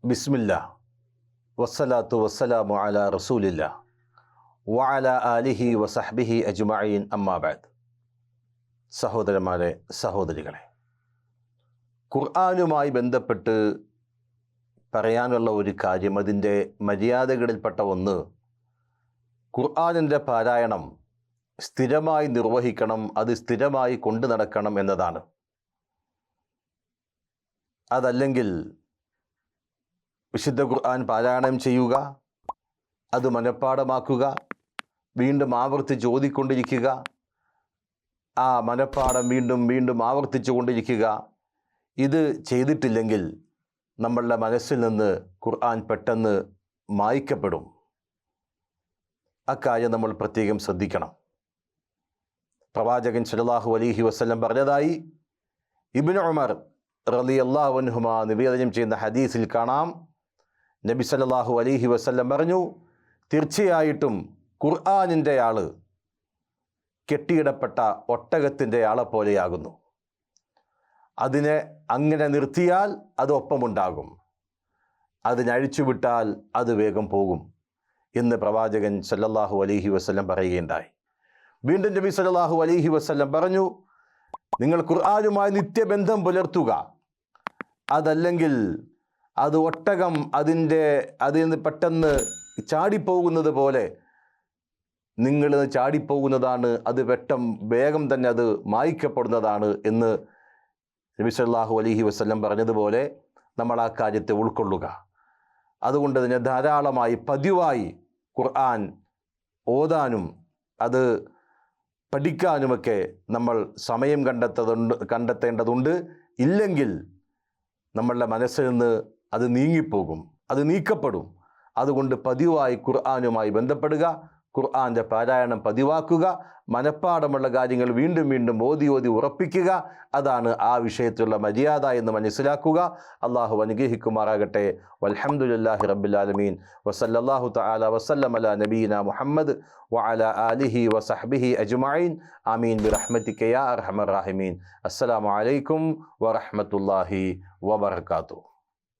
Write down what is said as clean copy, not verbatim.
ബിസ്മില്ലാ വസ്സലാത്തു വസ്സലാമു അലാ റസൂലില്ലാ വഅലാ ആലിഹി വസഹ്ബിഹി അജ്മഈൻ അമ്മാ ബഅദ്. സഹോദരന്മാരെ, സഹോദരികളെ, ഖുർആനുമായി ബന്ധപ്പെട്ട് പറയാനുള്ള ഒരു കാര്യം, അതിൻ്റെ മര്യാദകളിൽപ്പെട്ട ഒന്ന്, ഖുർആനിൻ്റെ പാരായണം സ്ഥിരമായി നിർവഹിക്കണം, അത് സ്ഥിരമായി കൊണ്ടു നടക്കണം എന്നതാണ്. അതല്ലെങ്കിൽ വിശുദ്ധ ഖുർആൻ പാരായണം ചെയ്യുക, അത് മനഃപ്പാഠമാക്കുക, വീണ്ടും ആവർത്തിച്ച് ഓതിക്കൊണ്ടിരിക്കുക, ആ മനഃപ്പാഠം വീണ്ടും വീണ്ടും ആവർത്തിച്ചു കൊണ്ടിരിക്കുക, ഇത് ചെയ്തിട്ടില്ലെങ്കിൽ നമ്മളുടെ മനസ്സിൽ നിന്ന് ഖുർആൻ പെട്ടെന്ന് മായ്ക്കപ്പെടും. അക്കാര്യം നമ്മൾ പ്രത്യേകം ശ്രദ്ധിക്കണം. പ്രവാചകൻ സല്ലല്ലാഹു അലൈഹി വസല്ലം പറഞ്ഞതായി ഇബ്നു ഉമർ റളിയല്ലാഹു അൻഹുമാ നിവേദനം ചെയ്യുന്ന ഹദീസിൽ കാണാം. നബി സല്ലല്ലാഹു അലൈഹി വസല്ലം പറഞ്ഞു, തീർച്ചയായിട്ടും ഖുർആനിൻ്റെ ആള് കെട്ടിയിടപ്പെട്ട ഒട്ടകത്തിൻ്റെ ആളെ പോലെയാകുന്നു. അതിനെ അങ്ങനെ നിർത്തിയാൽ അത് ഒപ്പമുണ്ടാകും, അതിനഴിച്ചുവിട്ടാൽ അത് വേഗം പോകും എന്ന് പ്രവാചകൻ സല്ലല്ലാഹു അലൈഹി വസല്ലം പറയുകയുണ്ടായി. വീണ്ടും നബി സല്ലല്ലാഹു അലൈഹി വസല്ലം പറഞ്ഞു, നിങ്ങൾ ഖുർആനുമായി നിത്യബന്ധം പുലർത്തുക, അതല്ലെങ്കിൽ അത് ഒട്ടകം അതിൽ നിന്ന് പെട്ടെന്ന് ചാടിപ്പോകുന്നത് പോലെ നിങ്ങൾ ചാടിപ്പോകുന്നതാണ്, അത് വേഗം തന്നെ അത് മായ്ക്കപ്പെടുന്നതാണ് എന്ന് നബി സല്ലല്ലാഹു അലൈഹി വസല്ലം പറഞ്ഞതുപോലെ നമ്മൾ ആ കാര്യത്തെ ഉൾക്കൊള്ളുക. അതുകൊണ്ട് തന്നെ ധാരാളമായി പതിവായി ഖുർആൻ ഓതാനും അത് പഠിക്കാനുമൊക്കെ നമ്മൾ സമയം കണ്ടെത്തേണ്ടതുണ്ട്. ഇല്ലെങ്കിൽ നമ്മളുടെ മനസ്സിൽ നിന്ന് അത് നീങ്ങിപ്പോകും, അത് നീക്കപ്പെടും. അതുകൊണ്ട് പതിവായി ഖുർആനുമായി ബന്ധപ്പെടുക, ഖുർആൻ്റെ പാരായണം പതിവാക്കുക, മനഃപ്പാഠമുള്ള കാര്യങ്ങൾ വീണ്ടും വീണ്ടും ഓതി ഉറപ്പിക്കുക. അതാണ് ആ വിഷയത്തിലുള്ള മര്യാദ എന്ന് മനസ്സിലാക്കുക. അള്ളാഹു അനുഗ്രഹിക്കുമാറാകട്ടെ. വൽഹംദുലില്ലാഹി റബ്ബിൽ ആലമീൻ. വസല്ലല്ലാഹു തആല വസല്ലം അലാ നബീന മുഹമ്മദ് വഅലാ ആലിഹി വസഹ്ബിഹി അജ്മഈൻ. ആമീൻ ബിറഹ്മതിക യാ അർഹമർ റഹീമീൻ. അസ്സലാമു അലൈക്കും വറഹ്മത്തുള്ളാഹി വബറകാതുഹു.